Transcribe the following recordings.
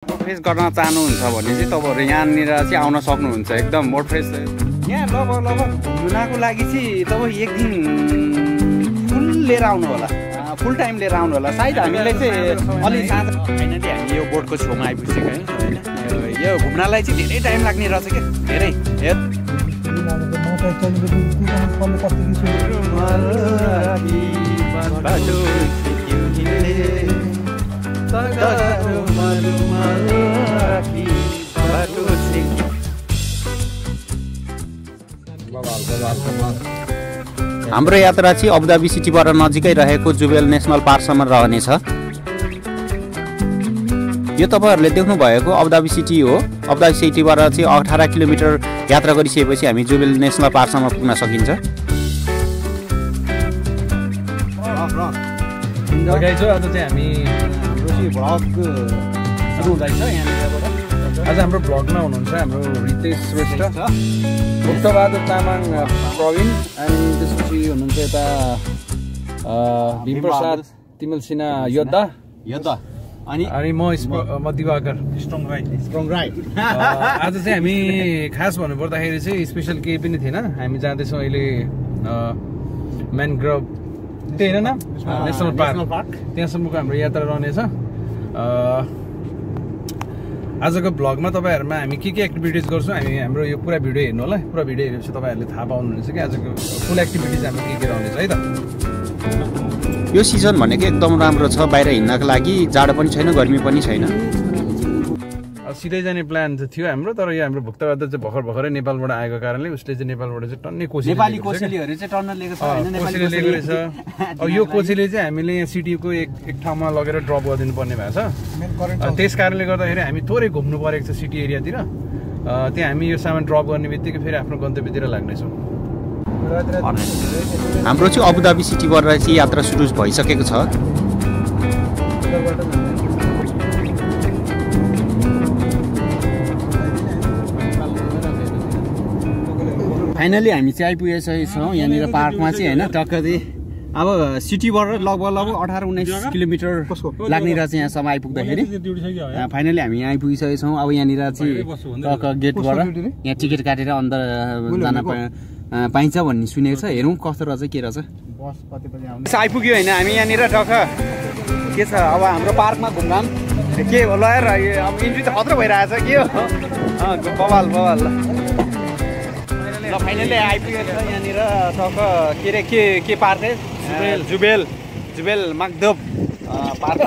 Fresh गर्न चाहनुहुन्छ भने चाहिँ तपाईँहरू यहाँनिर चाहिँ आउन सक्नुहुन्छ एकदम मोड फ्रेस यहाँ लगभग घुम्नको लागि चाहिँ तपाईँ एक दिन फुल लिएर आउनु होला फुल टाइम लिएर आउनु होला सायद हामीलाई चाहिँ अलि साँझ फाइनली हामी यो बोटको छेउमा आइपुगेको होइन यो घुम्नलाई चाहिँ धेरै टाइम लाग्ने रहेछ क्या धेरै हेर हाम्रो यात्रा चाहिँ अबुधाबी सिटीबाट नजिकै रहेको जुबेल नेसनल पार्कसम्म रहनेछ। यो तपाईहरुले देख्नु भएको अबुधाबी सिटी हो। अबुधाबी सिटीबाट चाहिँ 18 किलोमिटर यात्रा गरिसकेपछि हामी जुबेल नेसनल पार्कसम्म पुग्न सकिन्छ। गाइज आज चाहिँ हामी हाम्रो चाहिँ भ्लग सुरु हुँदैछ यहाँनिरबाट। आज हाम्रो भ्लगमा हुनुहुन्छ हाम्रो रितेश श्रेष्ठ, भुक्तबहादुर तामाङ प्रवीण अनि त्यसपछि हुनुहुन्छ यता भीमप्रसाद तिमल सिन्हा योद्धा अनि म दिवाकर स्ट्रङ राइट। आज चाहिँ हामी खास भन्नुपर्दाखेरि चाहिँ स्पेसल केही पनि थिएन। हामी जाँदैछौँ अहिले म्यानग्रोभ त्यही होइन नेसनल पार्क त्यहाँसम्मको हाम्रो यात्रा रहनेछ। आजको भ्लगमा तपाईहरुमा हामी के एक्टिभिटिज गर्छौँ हामी हाम्रो यो पुरा भिडियो हेर्नु होला। पुरा भिडियो हेरेपछि तपाईहरुले थाहा पाउनुहुन्छ कि आजको फुल एक्टिभिटिज हाम्रो के रहनेछ है त। यो सिजन भनेको एकदम राम्रो छ बाहिर हिँड्नको लागि। जाडो पनि छैन गर्मी पनि छैन। सिधै जाने प्लान त थियो हाम्रो, तर यो हाम्रो भुक्तबहादुर चाहिँ भर्खरै नेपालबाट आएको कारणले उसले चाहिँ नेपालबाट चाहिँ टन्नै कोसिस नेपाली कोसेलीहरु चाहिँ टन्न लिएको छ हैन। नेपाली लिएको रहेछ। अब यो कोसेली चाहिँ हामीले यहाँ सिटीको एक ठाउँमा लगेर ड्रप गरिदिनु पर्ने भएको छ। त्यस कारणले गर्दाखेरि हामी थोरै घुम्नु परेको छ सिटी एरियातिर। त्यहाँ हामी यो सामान ड्रप गर्ने बित्तिकै फेरि आफ्नो गन्तव्यतिर लाग्नेछौँ। हाम्रो चाहिँ अबुधाबी सिटीबाट चाहिँ यात्रा सुरु भइसकेको छ। फाइनली हामी चाहिँ आइपुगेका छौँ यहाँनिर पार्कमा चाहिँ होइन। टक्कै अब सिटीबाट लगभग 18-19 किलोमिटर लाग्ने रहेछ यहाँसम्म आइपुग्दाखेरि। फाइनली हामी यहाँ आइपुगिसकेका छौँ। अब यहाँनिर चाहिँ टक्क गेटबाट यहाँ टिकट काटेर अन्दर जान पाइन्छ भन्ने सुनेको छ। हेरौँ कस्तो रहेछ के रहेछ। आइपुग्यो होइन हामी यहाँनिर टक्क के छ अब हाम्रो पार्कमा घुमघाम के होला र अब इन्ट्री त खतरा भइरहेछ के हो बवाल ल फाइनली आइपुगेको छ यहाँनिर टक्क के अरे के पार्क जुबेल मागदोब पार्क।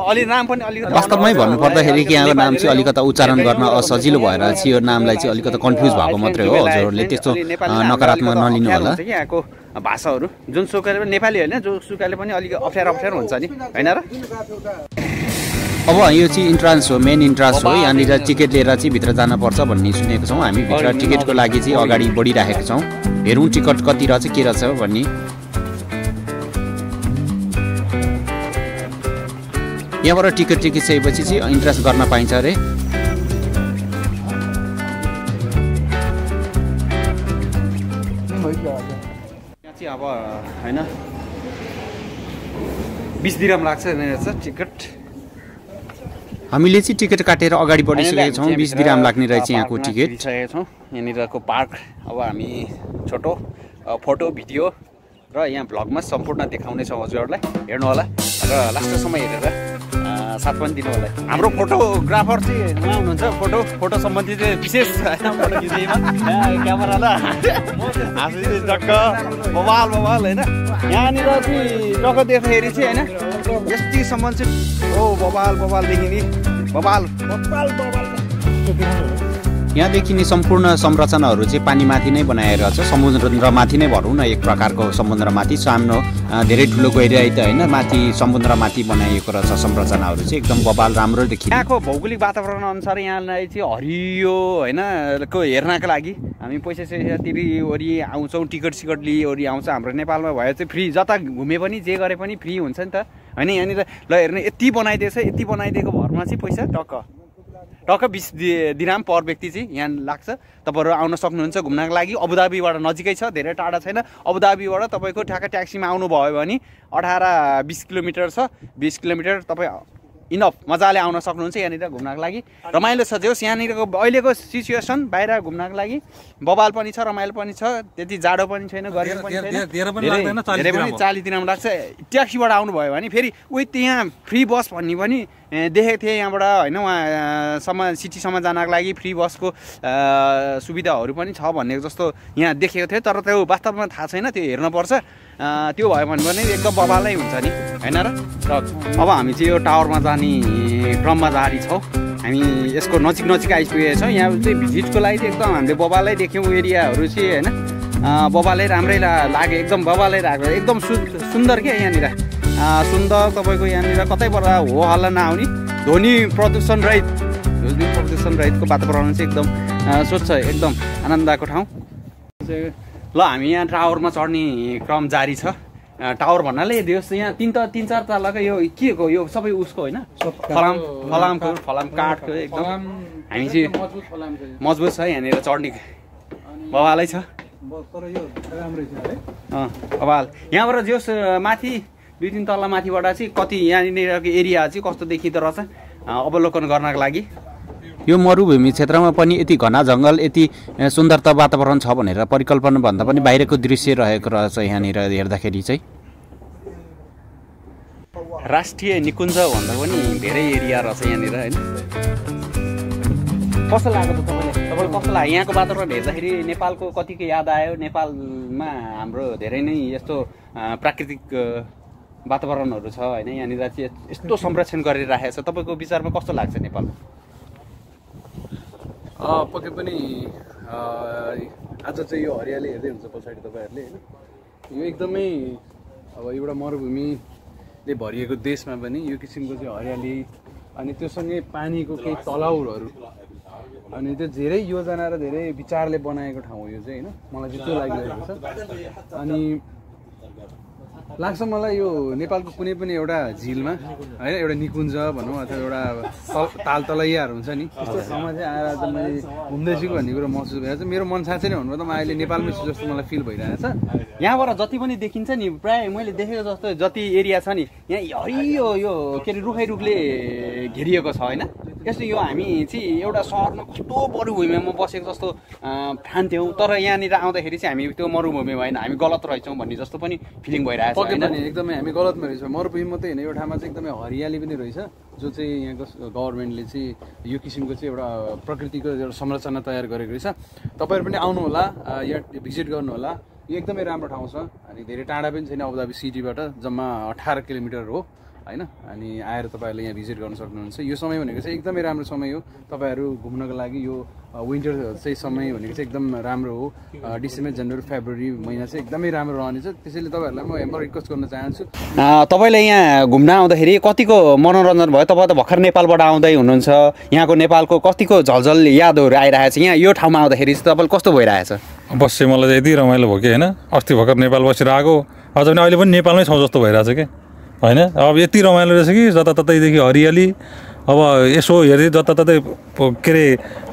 अलि नाम पनि अलिकति वास्तवमै भन्नुपर्दाखेरि कि यहाँको नाम चाहिँ अलिकति उच्चारण गर्न असजिलो भएर चाहिँ यो नामलाई चाहिँ अलिकति कन्फ्युज भएको मात्रै हो। हजुरहरूले त्यस्तो नकारात्मक नलिनु होला। यहाँको भाषाहरू जुन सुकाले पनि नेपाली होइन जो सुकाले पनि अलिक अप्ठ्यारो हुन्छ नि होइन र। अब यो चाहिँ इन्ट्रान्स हो, मेन इन्ट्रान्स हो। यहाँनिर टिकट लिएर चाहिँ भित्र जानुपर्छ भन्ने सुनेको छौँ। हामी भित्र टिकटको लागि चाहिँ अगाडि बढिराखेका छौँ। हेरौँ टिकट कति रहेछ के रहेछ भन्ने। यहाँबाट टिकट टिकिसकेपछि चाहिँ इन्ट्रान्स गर्न पाइन्छ अरे। यहाँ चाहिँ अब होइन 20 दिरहम लाग्छ टिकट। हामीले चाहिँ टिकट काटेर अगाडि बढिसकेका छौँ। 20 दिरहम लाग्ने रहेछ यहाँको टिकट। यहाँनिरको पार्क अब हामी छोटो फोटो भिडियो र यहाँ भ्लगमा सम्पूर्ण देखाउनेछौँ हजुरहरूलाई। हेर्नु होला र लास्टसम्म हेरेर साथ पनि दिनु होला। हाम्रो फोटोग्राफर चाहिँ उहाँ हुनुहुन्छ फोटो सम्बन्धी चाहिँ विशेष फोटो खिच्दैमा क्यामेरा ल टक्क बवाल होइन। यहाँनिर चाहिँ टक्क देख्दाखेरि चाहिँ होइन यतिसम्म चाहिँ ओ बवाल देखिने बवाल। यहाँ देखिने सम्पूर्ण संरचनाहरू चाहिँ पानीमाथि नै बनाएर छ। समुद्रमाथि नै भनौँ न एक प्रकारको समुद्रमाथि सामनो धेरै ठुलो गहिराइ त होइन माथि समुद्रमाथि बनाइएको रहेछ संरचनाहरू चाहिँ एकदम बवाल राम्रो देखिन्छ। यहाँको भौगोलिक वातावरण अनुसार यहाँलाई चाहिँ हरियो होइन को हेर्नको लागि हामी पैसा तिरी वरि आउँछौँ। टिकट लिइवरि आउँछ। हाम्रो नेपालमा भयो चाहिँ फ्री, जता घुमे पनि जे गरे पनि फ्री हुन्छ नि त होइन। यहाँनिर ल हेर्नु यति बनाइदिएको भरमा चाहिँ पैसा टक्क 20 दिरहम पर व्यक्ति चाहिँ यहाँ लाग्छ। तपाईँहरू आउन सक्नुहुन्छ घुम्नको लागि। अबुधाबीबाट नजिकै छ, धेरै टाढा छैन। अबुधाबीबाट तपाईँको ठ्याक्क ट्याक्सीमा आउनुभयो भने 18-20 किलोमिटर छ। 20 किलोमिटर तपाईँ इनफ मजाले आउन सक्नुहुन्छ यहाँनिर घुम्नको लागि रमाइलो छ जे होस् यहाँनिरको अहिलेको सिचुएसन बाहिर घुम्नको लागि बबाल पनि छ रमाइलो पनि छ त्यति जाडो पनि छैन गर्मी पनि छैन धेरै पनि 40 दिनमा लाग्छ ट्याक्सीबाट आउनुभयो भने फेरि उही त्यहाँ फ्री बस भन्ने पनि देखेको थिएँ यहाँबाट होइन उहाँसम्म सिटीसम्म जानको लागि फ्री बसको सुविधाहरू पनि छ भन्ने जस्तो यहाँ देखेको थियो तर त्यो वास्तवमा थाहा छैन त्यो हेर्नुपर्छ त्यो भयो भने पनि एकदम बबालै हुन्छ नि होइन र अब हामी चाहिँ यो टावरमा जाने क्रममा जारी छौँ हामी यसको नजिक आइपुगेका छौँ यहाँ चाहिँ भिजिटको लागि चाहिँ एकदम हामीले बबालै देख्यौँ एरियाहरू चाहिँ होइन बबालै राम्रै लाग्यो एकदम बबालै लाग्यो एकदम सुन्दर क्या यहाँनिर सुन्दर तपाईँको यहाँनिर कतैबाट हो हल्ला नआउने ध्वनि प्रदूषण रहितको वातावरण चाहिँ एकदम स्वच्छ एकदम आनन्दको ठाउँ ल हामी यहाँ टावरमा चढ्ने क्रम जारी छ टावर भन्नाले दियोस् यहाँ तीन चार तलाको यो के को यो सबै उसको होइन फलाम काठको एकदम हामी चाहिँ मजबुत छ यहाँनिर चढ्ने बवालै छ बवाल यहाँबाट जोस् माथि 2-3 तला माथिबाट चाहिँ कति यहाँनिरको एरिया चाहिँ कस्तो देखिँदो रहेछ अवलोकन गर्नको लागि यो मरुभूमि क्षेत्रमा पनि यति घना जङ्गल यति सुन्दरता वातावरण छ भनेर परिकल्पना भन्दा पनि बाहिरको दृश्य रहेको रहेछ यहाँनिर हेर्दाखेरि चाहिँ राष्ट्रिय निकुञ्ज भन्दा पनि धेरै एरिया रहेछ यहाँनिर होइन कस्तो लाग्यो त तपाईँलाई कस्तो लाग्यो यहाँको वातावरण हेर्दाखेरि नेपालको कतिको याद आयो नेपालमा हाम्रो धेरै नै यस्तो प्राकृतिक वातावरणहरू छ होइन यहाँनिर चाहिँ यस्तो संरक्षण गरिराखेको छ तपाईँको विचारमा कस्तो लाग्छ नेपाल पक्कै पनि आज चाहिँ यो हरियाली हेर्दै हुन्छ पछाडि तपाईँहरूले होइन यो एकदमै अब एउटा मरुभूमिले भरिएको देशमा पनि यो किसिमको चाहिँ हरियाली अनि त्योसँगै पानीको केही तलाउहरू अनि त्यो धेरै योजना र धेरै विचारले बनाएको ठाउँ हो यो चाहिँ होइन मलाई चाहिँ त्यो लागिरहेको छ अनि लाग्छ मलाई यो नेपालको कुनै पनि एउटा झिलमा होइन एउटा निकुञ्ज भनौँ अथवा एउटा तालतलैयाहरू हुन्छ नि त्यस्तो ठाउँमा चाहिँ आएर चाहिँ मैले घुम्दैछु भन्ने कुरो महसुस भइरहेको छ मेरो मन साँच्चै नै भन्नु म अहिले नेपालमै छु जस्तो मलाई फिल भइरहेको छ यहाँबाट जति पनि देखिन्छ नि प्राय मैले देखेको जस्तो जति एरिया छ नि यहाँ हरियो यो के अरे रुखले घेरिएको छ होइन यस्तो यो हामी चाहिँ एउटा सहरमा कस्तो मरुभूमिमा बसेको जस्तो ठान्थ्यौँ तर यहाँनिर आउँदाखेरि चाहिँ हामी त्यो मरुभूमि भएन हामी गलत रहेछौँ भन्ने जस्तो पनि फिलिङ भइरहेको छ एकदमै हामी गलतमा रहेछ मरुभूमि मात्रै होइन यो ठाउँमा चाहिँ एकदमै हरियाली पनि रहेछ जो चाहिँ यहाँको गभर्मेन्टले चाहिँ यो किसिमको चाहिँ एउटा प्रकृतिको एउटा संरचना तयार गरेको रहेछ तपाईँहरू पनि आउनुहोला यहाँ भिजिट गर्नुहोला यो एकदमै राम्रो ठाउँ छ अनि धेरै टाढा पनि छैन अबुधाबी सिटीबाट जम्मा 18 किलोमिटर हो होइन अनि आएर तपाईँहरूले यहाँ भिजिट गर्न सक्नुहुन्छ यो समय भनेको चाहिँ एकदमै राम्रो समय हो तपाईँहरू घुम्नको लागि यो विन्टर चाहिँ समय भनेको चाहिँ एकदम राम्रो हो डिसेम्बर जनवरी फेब्रुअरी महिना चाहिँ एकदमै राम्रो रहनेछ त्यसैले तपाईँहरूलाई म रिक्वेस्ट गर्न चाहन्छु तपाईँले यहाँ घुम्न आउँदाखेरि कतिको मनोरञ्जन भयो तपाईँ त भर्खर नेपालबाट आउँदै हुनुहुन्छ यहाँको नेपालको कतिको झलझल यादहरू आइरहेको छ यहाँ यो ठाउँमा आउँदाखेरि चाहिँ तपाईँले कस्तो भइरहेछ अवश्य मलाई चाहिँ यति रमाइलो भयो कि होइन अस्ति भर्खर नेपाल बसेर आएको अझ पनि अहिले पनि नेपालमै छौँ जस्तो भइरहेछ कि होइन अब यति रमाइलो रहेछ कि जताततैदेखि हरियाली अब यसो हेर्दै जताततै के अरे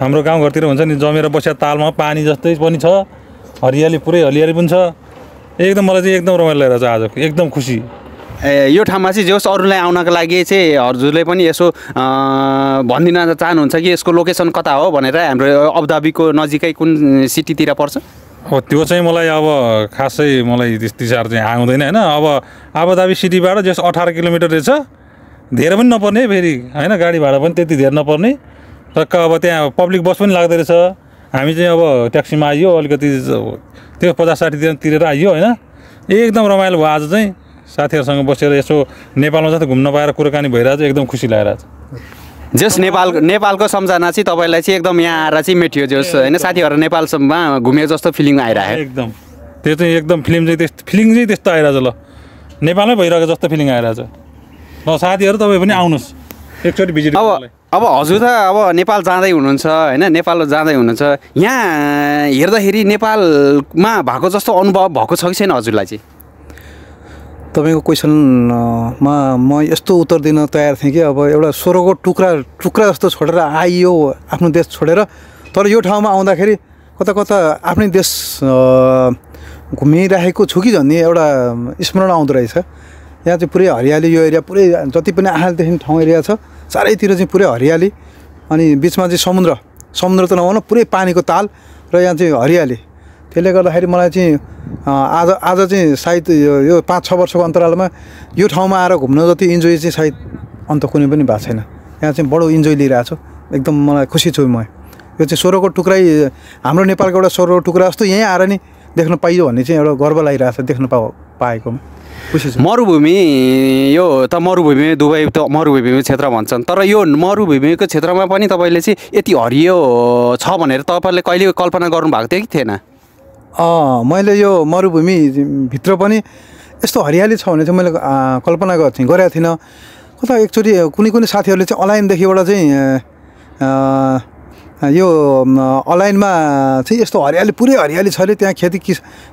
हाम्रो गाउँघरतिर हुन्छ नि जमेर बसेर तालमा पानी जस्तै पनि छ हरियाली पुरै हरियाली पनि छ एकदम मलाई चाहिँ एकदम रमाइलो लागेको छ आज एकदम खुसी यो ठाउँमा चाहिँ जोस् अरूलाई आउनको लागि चाहिँ हजुरले पनि यसो भनिदिन चाहनुहुन्छ कि यसको लोकेसन कता हो भनेर हाम्रो अबुधाबीको नजिकै कुन सिटीतिर पर्छ अब त्यो चाहिँ मलाई अब खासै मलाई त्यति साह्रो चाहिँ आउँदैन होइन अब अबुधाबी सिटीबाट जस 18 किलोमिटर रहेछ धेरै पनि नपर्ने फेरि होइन गाडी भाडा पनि त्यति धेरै नपर्ने टक्क अब त्यहाँ पब्लिक बस पनि लाग्दो रहेछ हामी चाहिँ अब ट्याक्सीमा आइयो अलिकति त्यो 50-60 तिरेर आइयो होइन एकदम रमाइलो भयो आज चाहिँ साथीहरूसँग बसेर यसो नेपालमा जस्तो घुम्न पाएर कुराकानी भइरहेको छ एकदम खुसी लागिरहेछ जस नेपालको सम्झना चाहिँ तपाईँलाई चाहिँ एकदम यहाँ आएर चाहिँ मेटियो जस होइन साथीहरू नेपालसम्म घुमेको जस्तो फिलिङ आइरहेको एकदम त्यो चाहिँ एकदम फिलिङ चाहिँ त्यस्तो आइरहेछ ल नेपालमै भइरहेको जस्तो फिलिङ आइरहेछ ल साथीहरू तपाईँ पनि आउनुहोस् एकचोटि भिजिट अब हजुर त अब नेपाल जाँदै हुनुहुन्छ होइन नेपाल जाँदै हुनुहुन्छ यहाँ हेर्दाखेरि नेपालमा भएको जस्तो अनुभव भएको छ कि छैन हजुरलाई चाहिँ तपाईँको क्वेसनमा म यस्तो उत्तर दिन तयार थिएँ कि अब एउटा स्वर्गको टुक्रा जस्तो छोडेर आइयो आफ्नो देश छोडेर तर यो ठाउँमा आउँदाखेरि कता कता आफ्नै देश घुमिरहेको छु कि भन्ने एउटा स्मरण आउँदो रहेछ यहाँ चाहिँ पुरै हरियाली यो एरिया पुरै जति पनि आँखाले ठाउँ एरिया छ चारैतिर चाहिँ पुरै हरियाली अनि बिचमा चाहिँ समुद्र त नभनौँ पुरै पानीको ताल र यहाँ चाहिँ हरियाली त्यसले गर्दाखेरि मलाई चाहिँ आज चाहिँ सायद यो 5-6 वर्षको अन्तरालमा यो ठाउँमा आएर घुम्न जति इन्जोय चाहिँ सायद अन्त कुनै पनि भएको छैन यहाँ चाहिँ बडो इन्जोय लिइरहेको छु एकदम मलाई खुसी छु म यो चाहिँ 16को टुक्रै हाम्रो नेपालको एउटा 16को टुक्रा जस्तो यहीँ आएर नि देख्न पाइयो भन्ने चाहिँ एउटा गर्व लागिरहेको छ देख्न पाएकोमा खुसी छु मरुभूमि यो त मरुभूमि दुबई त मरुभूमि क्षेत्र भन्छन् तर यो मरुभूमिको क्षेत्रमा पनि तपाईँले चाहिँ यति हरियो छ भनेर तपाईँले कहिले कल्पना गर्नुभएको थियो कि थिएन मैले यो मरुभूमिभित्र पनि यस्तो हरियाली छ भने चाहिँ मैले कल्पना गरेको थिइनँ कता एकचोटि कुनै साथीहरूले चाहिँ अलाइनदेखिबाट चाहिँ यो अलाइनमा चाहिँ यस्तो हरियाली पुरै हरियाली छ अरे त्यहाँ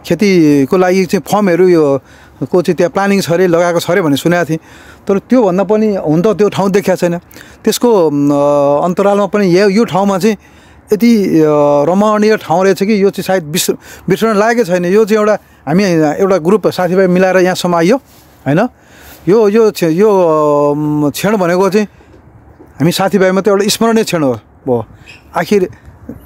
खेतीको लागि चाहिँ फर्महरू यो को चाहिँ त्यहाँ प्लानिङ छ अरे लगाएको छ अरे भन्ने सुनेको थिएँ तर त्योभन्दा पनि हुन त त्यो ठाउँ देखाएको छैन त्यसको अन्तरालमा पनि यो ठाउँमा चाहिँ यति रमणीय ठाउँ रहेछ कि यो चाहिँ सायद बिर्सन लागेकै छैन यो चाहिँ हामी एउटा ग्रुप साथीभाइ मिलाएर यहाँसम्म आइयो होइन यो क्षण भनेको चाहिँ हामी साथीभाइमा त एउटा स्मरणीय क्षण हो आखिर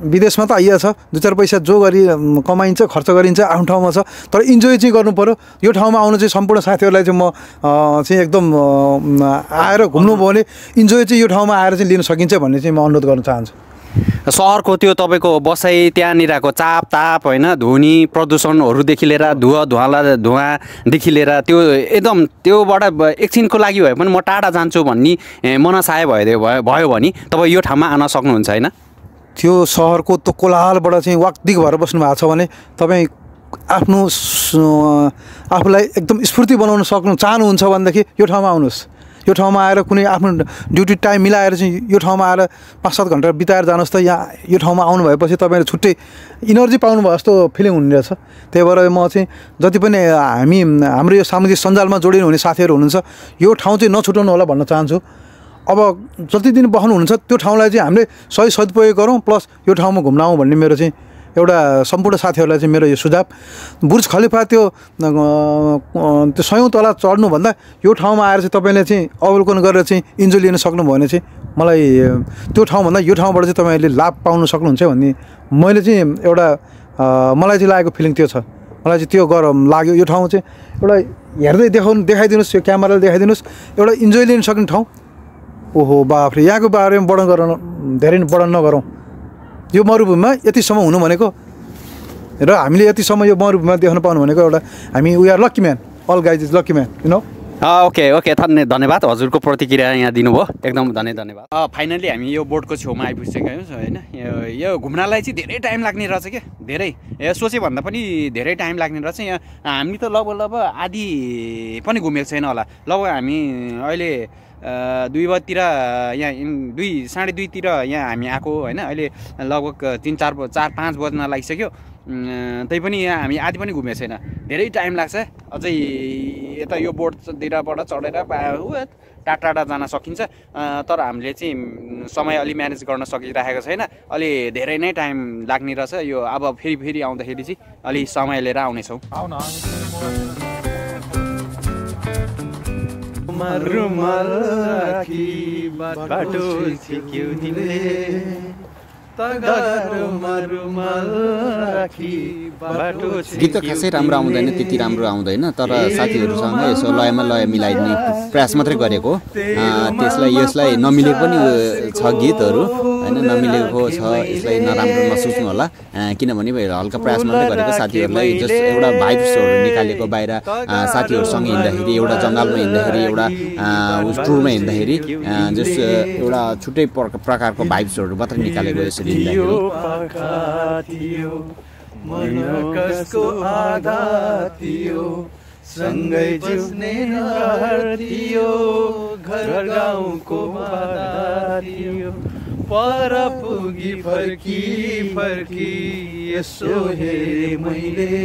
विदेशमा त आइया छ 2-4 पैसा जो गरी कमाइन्छ खर्च गरिन्छ आफ्नो ठाउँमा छ तर इन्जोय चाहिँ गर्नु पर्यो यो ठाउँमा आउनु चाहिँ सम्पूर्ण साथीहरूलाई चाहिँ म चाहिँ एकदम आएर घुम्नुभयो भने इन्जोय चाहिँ यो ठाउँमा आएर चाहिँ लिन सकिन्छ भन्ने चाहिँ म अनुरोध गर्न चाहन्छु सहरको त्यो तपाईँको बसाइ त्यहाँनिरको चापताप होइन ध्वनि प्रदूषणहरूदेखि लिएर धुवाँदेखि लिएर त्यो एकदम त्योबाट एकछिनको लागि भए पनि म टाढा जान्छु भन्ने मनसाय भयो भने तपाईँ यो ठाउँमा आउन सक्नुहुन्छ होइन त्यो सहरको त्यो कोलाहलबाट चाहिँ वाकदिक भएर बस्नु भएको छ भने तपाईँ आफ्नो आफूलाई एकदम स्फूर्ति बनाउन चाहनुहुन्छ भनेदेखि यो ठाउँमा आउनुहोस् यो ठाउँमा आएर कुनै आफ्नो ड्युटी टाइम मिलाएर चाहिँ यो ठाउँमा आएर 5-7 घन्टा बिताएर जानुहोस् त यहाँ यो ठाउँमा आउनु भएपछि तपाईँले छुट्टै इनर्जी पाउनु भयो जस्तो फिलिङ हुने रहेछ त्यही भएर म चाहिँ जति पनि हाम्रो यो सामाजिक सञ्जालमा जोडिनु हुने साथीहरू हुनुहुन्छ यो ठाउँ चाहिँ नछुटाउनु होला भन्न चाहन्छु अब जति दिन बस्नुहुन्छ त्यो ठाउँलाई चाहिँ हामीले सही सदुपयोग गरौँ प्लस यो ठाउँमा घुम्न आउँ भन्ने मेरो चाहिँ एउटा सम्पूर्ण साथीहरूलाई चाहिँ मेरो यो सुझाव बुर्ज खलिफा त्यो 100औं तला चढ्नुभन्दा यो ठाउँमा आएर चाहिँ तपाईँले चाहिँ अवलोकन गरेर चाहिँ इन्जोय लिन सक्नुभयो भने चाहिँ मलाई त्यो ठाउँभन्दा यो ठाउँबाट चाहिँ तपाईँले लाभ पाउन सक्नुहुन्छ भन्ने मैले चाहिँ एउटा मलाई चाहिँ लागेको फिलिङ त्यो छ मलाई चाहिँ त्यो लाग्यो यो ठाउँ चाहिँ एउटा हेर्दै देखाइदिनुहोस् यो क्यामेराले देखाइदिनुहोस् एउटा इन्जोय लिन सक्ने ठाउँ ओहो बाफ्रे यहाँको बारेमा धेरै वर्णन नगरौँ यो मरुभूमिमा यतिसम्म हुनु भनेको र हामीले यतिसम्म यो मरुभूमिमा देख्न पाउनु भनेको एउटा हामी we are lucky man all guys is lucky man you know okay धन्यवाद हजुरको प्रतिक्रिया यहाँ दिनुभयो एकदम धन्यवाद फाइनली हामी यो बोर्डको छेउमा आइपुगिसकेका छौँ होइन यो घुम्नलाई चाहिँ धेरै टाइम लाग्ने रहेछ क्या धेरै सोचे भन्दा पनि धेरै टाइम लाग्ने रहेछ यहाँ हामी त लगभग आधी पनि घुमेको छैन होला लगभग हामी अहिले 2 बजीतिर यहाँ 2-2:30 तिर यहाँ हामी आएको होइन अहिले लगभग 3-4-5 बज्न लागिसक्यो त्यही पनि यहाँ हामी आधी पनि घुमेको छैन धेरै टाइम लाग्छ अझै यता यो बोर्डतिरबाट चढेर टाढा जान सकिन्छ तर हामीले चाहिँ समय अलि म्यानेज गर्न सकिरहेको छैन अलि धेरै नै टाइम लाग्ने रहेछ यो अब फेरि आउँदाखेरि चाहिँ अलि समय लिएर आउनेछौँ रुमाल राखी बाटो छिक्यौ तिमीले गीत त खासै राम्रो आउँदैन त्यति राम्रो आउँदैन तर साथीहरूसँग यसो लयमा लय मिलाइदिने प्रयास मात्रै गरेको यसलाई नमिलेको पनि छ गीतहरू होइन नमिलेको छ यसलाई नराम्रो नसोच्नु होला किनभने हल्का प्रयास मात्रै गरेको साथीहरूलाई जस्ट एउटा भाइब्सहरू निकालेको बाहिर साथीहरूसँग हिँड्दाखेरि एउटा जङ्गलमा हिँड्दाखेरि एउटा टुरमा हिँड्दाखेरि जस्ट एउटा छुट्टै प्रकारको भाइब्सहरू मात्रै निकालेको यसरी कसको आधा थियो सँगै जिउने थियो घर गाउँको बाधा थियो पर पुगी फर्की यसो हेरे मैले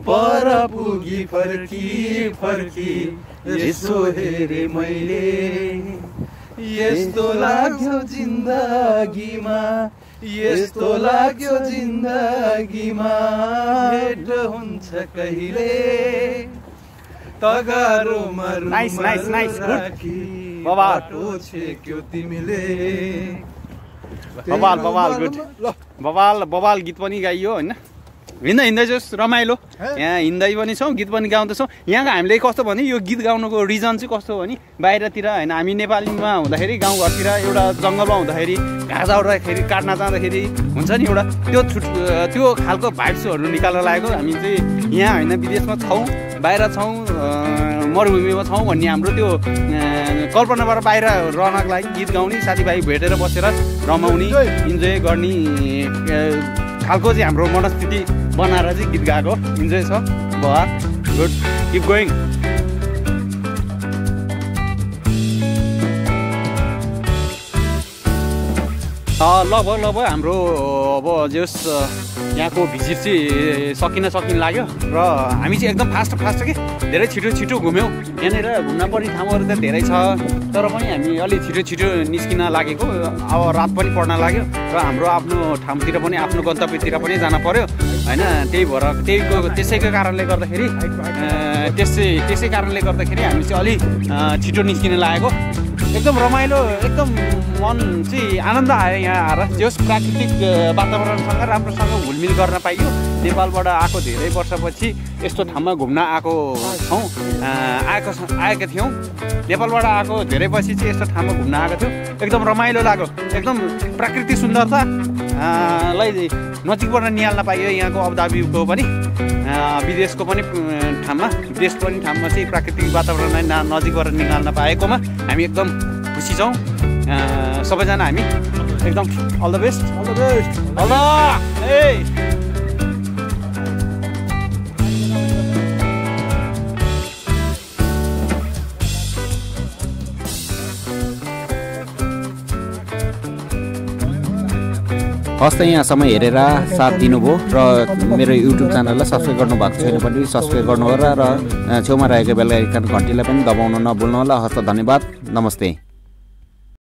पर पुगी फर्की यसो हेरे मैले यस्तो लाग्यो जिन्दगीमा भेट हुन्छ कहिले तगारोमा नाइस, नाइस, नाइस, गुड। राखी बवाल। बाटो छेक्यो तिमीले बवाल बवाल गुड बवाल गीत पनि गाइयो होइन हिँड्दैछस् रमाइलो यहाँ हिँड्दै पनि छौँ गीत पनि गाउँदैछौँ यहाँको हामीले कस्तो भने यो गीत गाउनुको रिजन चाहिँ कस्तो हो भने बाहिरतिर होइन हामी नेपालीमा हुँदाखेरि गाउँघरतिर एउटा जङ्गलमा हुँदाखेरि घाँस आउँदाखेरि काट्न जाँदाखेरि हुन्छ नि एउटा त्यो खालको भाइब्सहरू निकालेर लागेको हामी चाहिँ यहाँ होइन विदेशमा छौँ बाहिर छौँ मरुभूमिमा छौँ भन्ने हाम्रो त्यो कल्पनाबाट बाहिर रहनको लागि गीत गाउने साथीभाइ भेटेर बसेर रमाउने इन्जोय गर्ने खालको चाहिँ हाम्रो मनस्थिति बनाएर चाहिँ गीत गाएको इन्जोय छ गुड किप गोइङ लगभग हाम्रो अब जस यहाँको भिजिट चाहिँ सकिन लाग्यो र हामी चाहिँ एकदम फास्ट के धेरै छिटो घुम्यौँ यहाँनिर घुम्न पर्ने ठाउँहरू त धेरै छ तर पनि हामी अलिक छिटो निस्किन लागेको अब रात पनि पर्न लाग्यो र हाम्रो आफ्नो ठाउँतिर पनि आफ्नो गन्तव्यतिर पनि जान पर्यो होइन त्यही भएर त्यसैको कारणले गर्दाखेरि त्यसै कारणले गर्दाखेरि हामी चाहिँ अलिक छिटो निस्किन लागेको एकदम रमाइलो एकदम मन चाहिँ आनन्द आयो यहाँ आएर जस प्राकृतिक वातावरणसँग राम्रोसँग घुलमिल गर्न पाइयो नेपालबाट आएको धेरै वर्षपछि यस्तो ठाउँमा घुम्न आएका थियौँ नेपालबाट आएको धेरै पछि चाहिँ यस्तो ठाउँमा घुम्न आएको थियो एकदम रमाइलो लाग्यो एकदम प्राकृतिक सुन्दरता लाई नजिकबाट निहाल्न पाइयो यहाँको अबुधाबीको पनि विदेशको पनि ठाउँमा चाहिँ प्राकृतिक वातावरणलाई नजिकबाट निहाल्न पाएकोमा हामी एकदम खुसी छौँ सबैजना हामी एकदम अल द बेस्ट हस् त यहाँसम्म हेरेर साथ दिनुभयो र मेरो युट्युब च्यानललाई सब्सक्राइब गर्नुभएको छैन भने सब्सक्राइब गर्नुहोला र छेउमा रहेको बेल आइकन घन्टीलाई पनि दबाउन नभुल्नु होला हस् त धन्यवाद नमस्ते